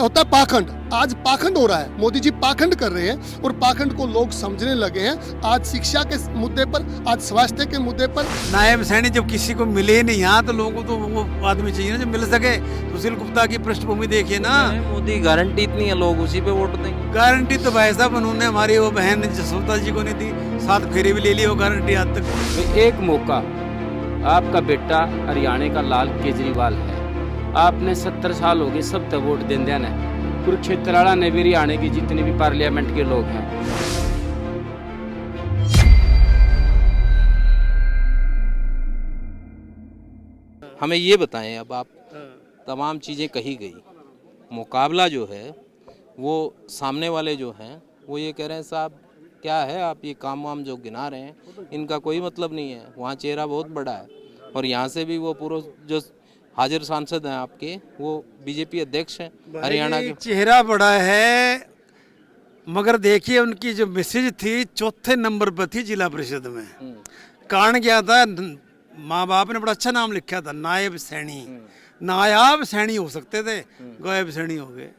होता है पाखंड। आज पाखंड हो रहा है, मोदी जी पाखंड कर रहे हैं और पाखंड को लोग समझने लगे हैं। आज शिक्षा के मुद्दे पर, आज स्वास्थ्य के मुद्दे पर नायब सैनी जब किसी को मिले ही नहीं यहाँ, तो लोगों को तो वो आदमी चाहिए ना जो मिल सके। सुशील गुप्ता की पृष्ठभूमि देखिए ना। मोदी गारंटी इतनी है, लोग उसी पे वोट देंगे। गारंटी तो भाई साहब उन्होंने हमारी वो बहन जसवंता जी को नहीं दी, 7 फेरे भी ले लिए, वो गारंटी आज तक। एक मौका आपका बेटा हरियाणा का लाल केजरीवाल है, आपने 70 साल हो गए सब तक वोट दें देना। कुरुक्षेत्र वाला ने भी हरियाणा की जितने भी पार्लियामेंट के लोग हैं, हमें ये बताएं, अब आप तमाम चीज़ें कही गई, मुकाबला जो है वो सामने वाले जो हैं वो ये कह रहे हैं साहब क्या है, आप ये काम वाम जो गिना रहे हैं इनका कोई मतलब नहीं है। वहाँ चेहरा बहुत बड़ा है और यहाँ से भी वो पूरा जो हाजिर सांसद हैं आपके, वो बीजेपी अध्यक्ष हैं हरियाणा के। चेहरा बड़ा है, मगर देखिए उनकी जो मैसेज थी 4थे नंबर पर थी जिला परिषद में। कारण क्या था, माँ बाप ने बड़ा अच्छा नाम लिखा था, नायब सैनी। नायाब सैनी हो सकते थे, गायब सैनी हो गए।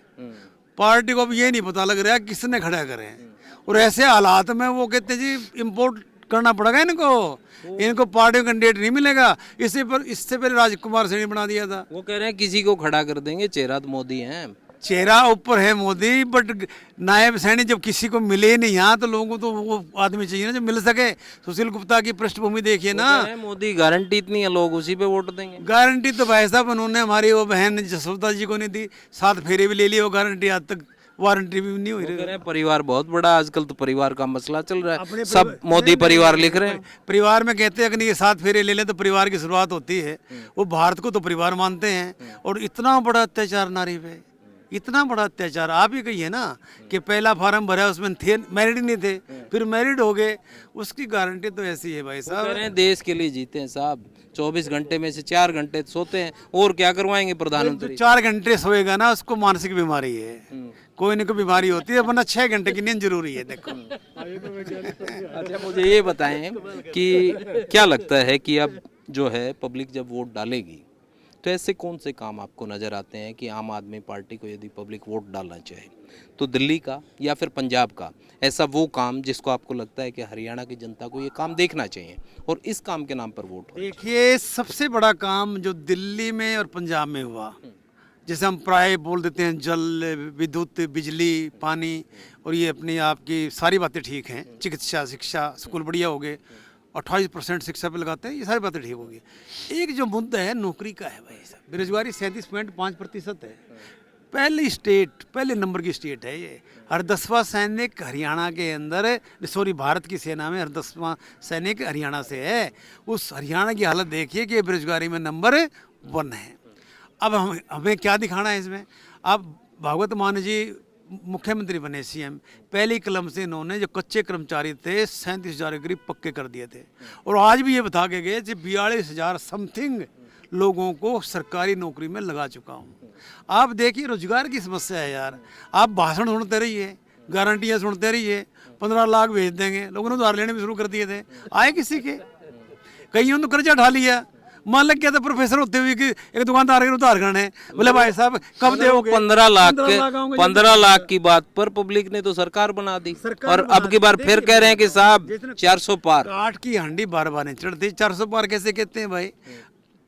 पार्टी को अब ये नहीं पता लग रहा किसने खड़ा करे हैं। और ऐसे हालात में वो कहते जी इम्पोर्ट करना पड़ेगा इनको पार्टी का कैंडिडेट नहीं मिलेगा। इससे पहले राजकुमार सैनी बना दिया था। वो कह रहे हैं किसी को खड़ा कर देंगे, चेहरा तो मोदी हैं। चेहरा ऊपर है मोदी, बट नायब सैनी जब किसी को मिले ही नहीं यहाँ, तो लोगों को तो वो आदमी चाहिए ना जो मिल सके। सुशील गुप्ता की पृष्ठभूमि देखिए ना। मोदी गारंटी इतनी है, लोग उसी पे वोट देंगे। गारंटी तो भाई साहब उन्होंने हमारी वो बहन जसवंता जी को नहीं दी, 7 फेरे भी ले लिए, वो गारंटी आज तक वारंटी भी नहीं हुई। कह रहे हैं परिवार बहुत बड़ा, आजकल तो परिवार का मसला चल रहा है, सब मोदी परिवार लिख रहे हैं। परिवार में कहते हैं कि ये 7 फेरे ले लें तो परिवार की शुरुआत होती है। वो भारत को तो परिवार मानते हैं। और इतना बड़ा अत्याचार नारी पे, इतना बड़ा अत्याचार। आप ही कहिए ना कि पहला फार्म भरा उसमें थे मैरिड नहीं थे, फिर मैरिड हो गए, उसकी गारंटी तो ऐसी है भाई साहब। कह रहे हैं देश के लिए जीते हैं साहब, 24 घंटे में से 4 घंटे सोते हैं, और क्या करवाएंगे प्रधानमंत्री। 4 घंटे सोएगा ना, उसको मानसिक बीमारी है, कोई ना कोई बीमारी होती है, वरना 6 घंटे की नींद जरूरी है। देखो अच्छा मुझे ये बताएं कि क्या लगता है कि अब जो है पब्लिक जब वोट डालेगी तो ऐसे कौन से काम आपको नज़र आते हैं कि आम आदमी पार्टी को यदि पब्लिक वोट डालना चाहे तो दिल्ली का या फिर पंजाब का ऐसा वो काम जिसको आपको लगता है कि हरियाणा की जनता को ये काम देखना चाहिए और इस काम के नाम पर वोट हो? देखिए सबसे बड़ा काम जो दिल्ली में और पंजाब में हुआ, जैसे हम प्राय बोल देते हैं जल, विद्युत, बिजली, पानी, और ये अपनी आपकी सारी बातें ठीक हैं, चिकित्सा, शिक्षा, स्कूल बढ़िया हो गए, 28% शिक्षा पे लगाते हैं, ये सारी बातें ठीक होगी। एक जो मुद्दा है नौकरी का है भाई साहब, बेरोजगारी 37.5% है। पहले नंबर की स्टेट है ये। हर 10वां सैनिक हरियाणा के अंदर, सॉरी भारत की सेना में हर 10वां सैनिक हरियाणा से है। उस हरियाणा की हालत देखिए कि बेरोजगारी में नंबर 1 है। अब हमें क्या दिखाना है इसमें। अब भागवत मान जी मुख्यमंत्री बने, सीएम, पहली कलम से इन्होंने जो कच्चे कर्मचारी थे 37,000 के करीब पक्के कर दिए थे। और आज भी ये बता के गए कि 42,000 समथिंग लोगों को सरकारी नौकरी में लगा चुका हूँ। आप देखिए रोजगार की समस्या है यार। आप भाषण सुनते रहिए, गारंटियाँ सुनते रहिए, 15 लाख भेज देंगे, लोगों ने उधार लेने भी शुरू कर दिए थे। आए किसी के, कईयों ने कर्जा उठा लिया। मान लग गया था प्रोफेसर होते हुए कि एक दुकानदार के उधार करने, बोले भाई साहब कब दोगे। 15 लाख की बात पर पब्लिक ने तो सरकार बना दी, और अब की बार फिर कह रहे हैं कि साहब 400 पार। काठ की हांडी बार नहीं चढ़ती, 400 पार कैसे कहते हैं भाई।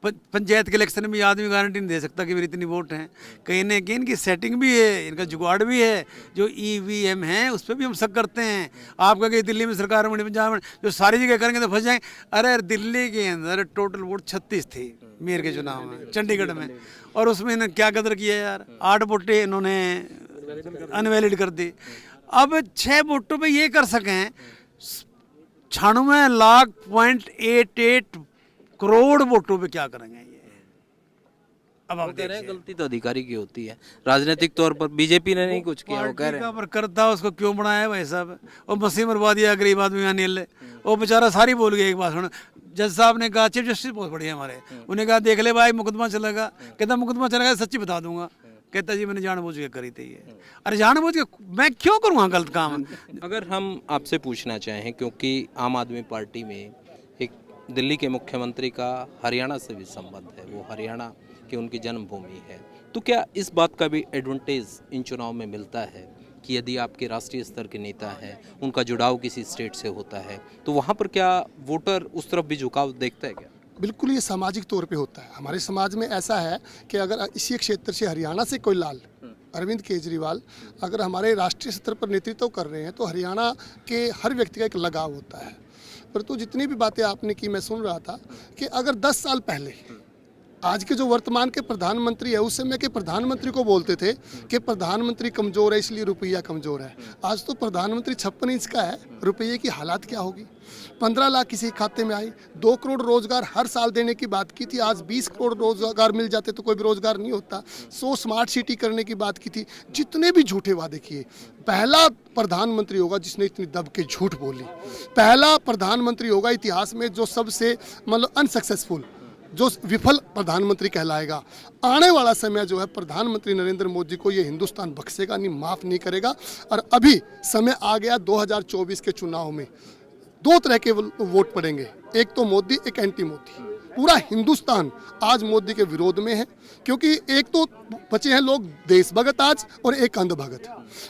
पंचायत के इलेक्शन में आदमी गारंटी नहीं दे सकता कि मेरी इतनी वोट हैं। कहीं ना कहीं इनकी सेटिंग भी है, इनका जुगाड़ भी है। जो EVM है उस पर भी हम शक करते हैं। आप कहेंगे दिल्ली में सरकार बनी, पंजाब में, जो सारी जगह करेंगे तो फंस जाएंगे। अरे दिल्ली के अंदर टोटल वोट 36 थी मेयर के चुनाव में, चंडीगढ़ में, और उसमें इन्होंने क्या कदर किया यार, 8 वोटें इन्होंने अनवैलिड कर दी। अब 6 वोटों पर ये कर सकें, 96.88 करोड़ वोटों पे क्या करेंगे ये। अब आप कह रहे हैं गलती तो अधिकारी की होती है, राजनीतिक तौर पर बीजेपी ने नहीं कुछ किया। वो कह रहे हैं पर करता उसको क्यों बनाया भाई साहब। और मसीह मरवा दिया गरीब आदमी अनिल, वो बेचारा सारी बोल गया एक भाषण। जज साहब ने कहा, चीफ जस्टिस बहुत बढ़िया हमारे, उन्हें कहा देख ले भाई मुकदमा चलेगा। कहता मुकदमा चलेगा सच्ची बता दूंगा। कहता जी मैंने जानबूझ के करी थी ये। अरे जानबूझ के मैं क्यों करूँगा गलत काम। अगर हम आपसे पूछना चाहें, क्योंकि आम आदमी पार्टी में एक दिल्ली के मुख्यमंत्री का हरियाणा से भी संबंध है, वो हरियाणा की उनकी जन्मभूमि है, तो क्या इस बात का भी एडवांटेज इन चुनाव में मिलता है कि यदि आपके राष्ट्रीय स्तर के नेता हैं, उनका जुड़ाव किसी स्टेट से होता है, तो वहाँ पर क्या वोटर उस तरफ भी झुकाव देखता है क्या? बिल्कुल, ये सामाजिक तौर पे होता है। हमारे समाज में ऐसा है कि अगर इसी क्षेत्र से हरियाणा से कोई लाल अरविंद केजरीवाल अगर हमारे राष्ट्रीय स्तर पर नेतृत्व कर रहे हैं तो हरियाणा के हर व्यक्ति का एक लगाव होता है। परंतु जितनी भी बातें आपने की, मैं सुन रहा था कि अगर 10 साल पहले आज के जो वर्तमान के प्रधानमंत्री है उस समय के प्रधानमंत्री को बोलते थे कि प्रधानमंत्री कमज़ोर है इसलिए रुपया कमज़ोर है, आज तो प्रधानमंत्री 56 इंच का है, रुपये की हालात क्या होगी। 15 लाख किसी खाते में आई, 2 करोड़ रोजगार हर साल देने की बात की थी, आज 20 करोड़ रोजगार मिल जाते तो कोई भी रोजगार नहीं होता। 100 स्मार्ट सिटी करने की बात की थी। जितने भी झूठे वादे किए, पहला प्रधानमंत्री होगा जिसने इतनी दब के झूठ बोली, पहला प्रधानमंत्री होगा इतिहास में जो सबसे मतलब अनसक्सेसफुल, जो विफल प्रधानमंत्री कहलाएगा। आने वाला समय जो है प्रधानमंत्री नरेंद्र मोदी को ये हिंदुस्तान बख्शेगा नहीं, माफ़ नहीं करेगा। और अभी समय आ गया 2024 के चुनाव में 2 तरह के वोट पड़ेंगे, एक तो मोदी, एक एंटी मोदी। पूरा हिंदुस्तान आज मोदी के विरोध में है, क्योंकि एक तो बचे हैं लोग देश भगत आज और एक अंध भगत।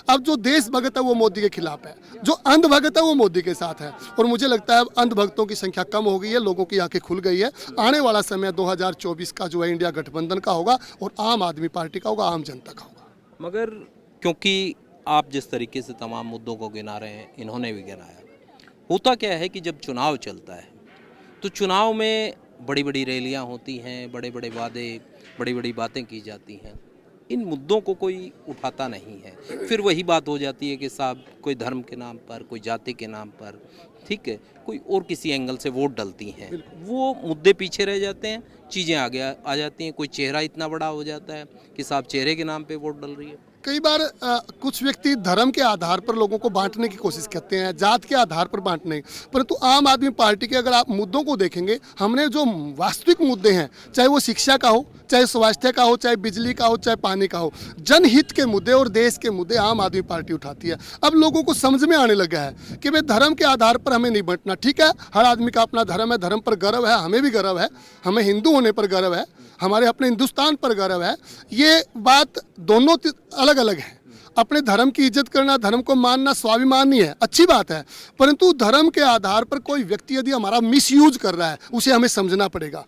अब जो देश भगत है वो मोदी के खिलाफ है, जो अंध भगत है वो मोदी के साथ है। और मुझे लगता है अब अंध भक्तों की संख्या कम हो गई है, लोगों की आंखें खुल गई है। आने वाला समय 2024 का जो है इंडिया गठबंधन का होगा और आम आदमी पार्टी का होगा, आम जनता का होगा। मगर क्योंकि आप जिस तरीके से तमाम मुद्दों को गिना रहे हैं, इन्होंने भी गिनाया, होता क्या है कि जब चुनाव चलता है तो चुनाव में बड़ी बड़ी रैलियां होती हैं, बड़े बड़े वादे, बड़ी बड़ी बातें की जाती हैं, इन मुद्दों को कोई उठाता नहीं है। फिर वही बात हो जाती है कि साहब कोई धर्म के नाम पर, कोई जाति के नाम पर, ठीक है, कोई और किसी एंगल से वोट डलती हैं, वो मुद्दे पीछे रह जाते हैं, चीज़ें आगे आ जाती हैं। कोई चेहरा इतना बड़ा हो जाता है कि साहब चेहरे के नाम पे वोट डल रही है। कई बार कुछ व्यक्ति धर्म के आधार पर लोगों को बांटने की कोशिश करते हैं, जात के आधार पर बांटने, परंतु आम आदमी पार्टी के अगर आप मुद्दों को देखेंगे, हमने जो वास्तविक मुद्दे हैं, चाहे वो शिक्षा का हो, चाहे स्वास्थ्य का हो, चाहे बिजली का हो, चाहे पानी का हो, जनहित के मुद्दे और देश के मुद्दे आम आदमी पार्टी उठाती है। अब लोगों को समझ में आने लगा है कि भाई धर्म के आधार पर हमें नहीं बांटना। ठीक है, हर आदमी का अपना धर्म है, धर्म पर गर्व है, हमें भी गर्व है, हमें हिंदू होने पर गर्व है, हमारे अपने हिंदुस्तान पर गर्व है। ये बात दोनों अलग अलग है। अपने धर्म की इज्जत करना, धर्म को मानना स्वाभिमान ही है, अच्छी बात है, परंतु धर्म के आधार पर कोई व्यक्ति यदि हमारा मिसयूज कर रहा है उसे हमें समझना पड़ेगा।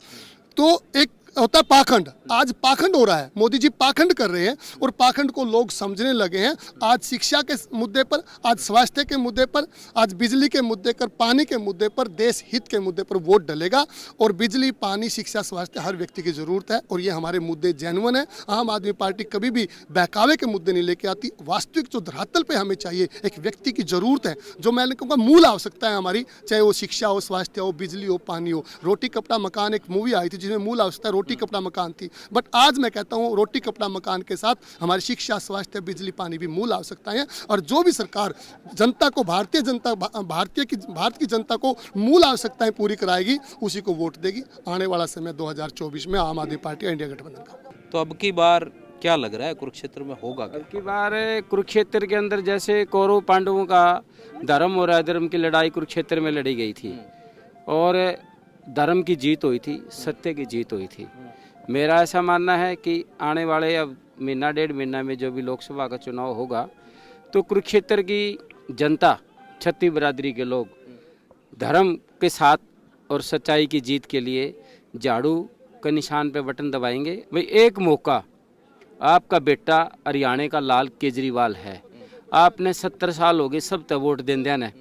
तो एक होता है पाखंड, आज पाखंड हो रहा है, मोदी जी पाखंड कर रहे हैं और पाखंड को लोग समझने लगे हैं। आज शिक्षा के मुद्दे पर, आज स्वास्थ्य के मुद्दे पर, आज बिजली के मुद्दे पर, पानी के मुद्दे पर, देश हित के मुद्दे पर वोट डलेगा। और बिजली, पानी, शिक्षा, स्वास्थ्य हर व्यक्ति की ज़रूरत है और ये हमारे मुद्दे जेन्युइन है। आम आदमी पार्टी कभी भी बहकावे के मुद्दे नहीं लेके आती। वास्तविक जो धरातल पर हमें चाहिए, एक व्यक्ति की ज़रूरत है, जो मैं कहूँगा मूल आवश्यकता है हमारी, चाहे वो शिक्षा हो, स्वास्थ्य हो, बिजली हो, पानी हो। रोटी कपड़ा मकान एक मूवी आई थी जिसमें मूल आवश्यकता रोटी कपड़ा मकान थी, बट आज मैं कहता हूँ रोटी कपड़ा मकान के साथ हमारी शिक्षा, स्वास्थ्य, बिजली, पानी भी मूल आवश्यकताएं हैं। और जो भी सरकार जनता को, भारत की जनता को मूल आवश्यकताएं पूरी कराएगी, उसी को वोट देगी। आने वाला समय 2024 में आम आदमी पार्टी इंडिया गठबंधन का। तो अब की बार क्या लग रहा है कुरुक्षेत्र में होगा क्या? अब की बार कुरुक्षेत्र के अंदर जैसे कौरव पांडवों का धर्म और अधर्म की लड़ाई कुरुक्षेत्र में लड़ी गई थी और धर्म की जीत हुई थी, सत्य की जीत हुई थी। मेरा ऐसा मानना है कि आने वाले अब महीना 1.5 महीना में जो भी लोकसभा का चुनाव होगा तो कुरुक्षेत्र की जनता, क्षत्रिय बिरादरी के लोग धर्म के साथ और सच्चाई की जीत के लिए झाड़ू के निशान पे बटन दबाएंगे। भाई एक मौका, आपका बेटा हरियाणा का लाल केजरीवाल है, आपने 70 साल हो गए सब तक वोट दें ने।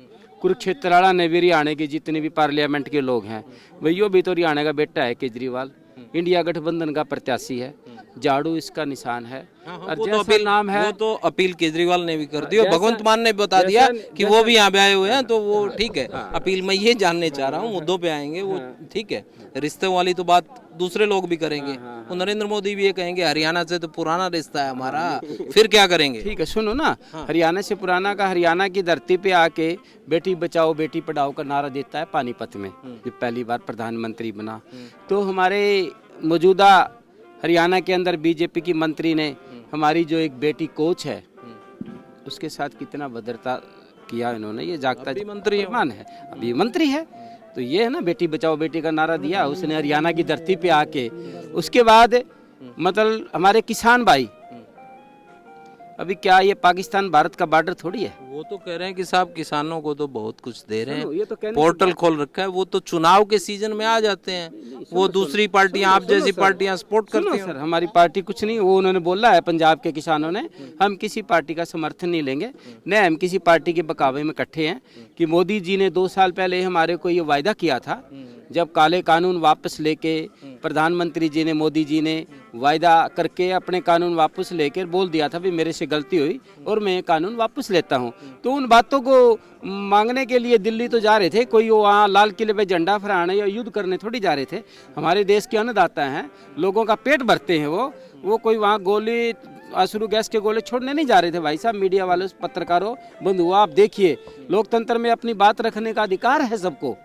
कुरुक्षेत्र वाला ने भी हरियाणा के जितने भी पार्लियामेंट के लोग हैं, भैया भी तो हरियाणा का बेटा है केजरीवाल, इंडिया गठबंधन का प्रत्याशी है, झाड़ू इसका निशान है। और वो तो जैसा अपील, नाम है, वो तो अपील केजरीवाल ने भी कर दी और भगवंत मान ने बता दिया कि वो भी यहाँ पे आए हुए हैं, तो वो ठीक है। अपील मैं ये जानने चाह रहा हूँ, मुद्दों पे आएंगे वो ठीक है, रिश्ते वाली तो बात दूसरे लोग भी करेंगे। वो नरेंद्र मोदी भी ये कहेंगे हरियाणा से तो पुराना रिश्ता है हमारा, फिर क्या करेंगे? ठीक है, सुनो ना, हरियाणा से पुराना का, हरियाणा की धरती पे आके बेटी बचाओ बेटी पढ़ाओ का नारा देता है पानीपत में, जब पहली बार प्रधानमंत्री बना। तो हमारे मौजूदा हरियाणा के अंदर बीजेपी की मंत्री ने हमारी जो एक बेटी कोच है उसके साथ कितना भद्रता किया इन्होंने, ये जागता मंत्री मान है, अभी मंत्री है। तो ये है ना, बेटी बचाओ बेटी का नारा दिया उसने हरियाणा की धरती पे आके। उसके बाद मतलब हमारे किसान भाई, अभी क्या ये पाकिस्तान भारत का बॉर्डर थोड़ी है। वो तो कह रहे हैं कि साहब किसानों को तो बहुत कुछ दे रहे सुनो, हैं, ये तो कहने की पोर्टल बात- खोल रखा है, वो तो चुनाव के सीजन में आ जाते हैं, वो दूसरी पार्टियां आप जैसी पार्टियां सपोर्ट सुनो करती हैं। सर, हमारी पार्टी कुछ नहीं, वो उन्होंने बोला है पंजाब के किसानों ने, हम किसी पार्टी का समर्थन नहीं लेंगे, न हम किसी पार्टी के बकावे में इकट्ठे हैं। कि मोदी जी ने 2 साल पहले हमारे को ये वायदा किया था, जब काले कानून वापस लेके प्रधानमंत्री जी ने, मोदी जी ने वायदा करके अपने कानून वापस लेकर बोल दिया था भी मेरे से गलती हुई और मैं ये कानून वापस लेता हूँ। तो उन बातों को मांगने के लिए दिल्ली तो जा रहे थे, कोई वहाँ लाल किले पे झंडा फहराने या युद्ध करने थोड़ी जा रहे थे। हमारे देश के अन्नदाता हैं, लोगों का पेट भरते हैं, वो कोई वहाँ गोली आंसू गैस के गोले छोड़ने नहीं जा रहे थे भाई साहब। मीडिया वालों, पत्रकारों, बंधुओं, आप देखिए, लोकतंत्र में अपनी बात रखने का अधिकार है सबको।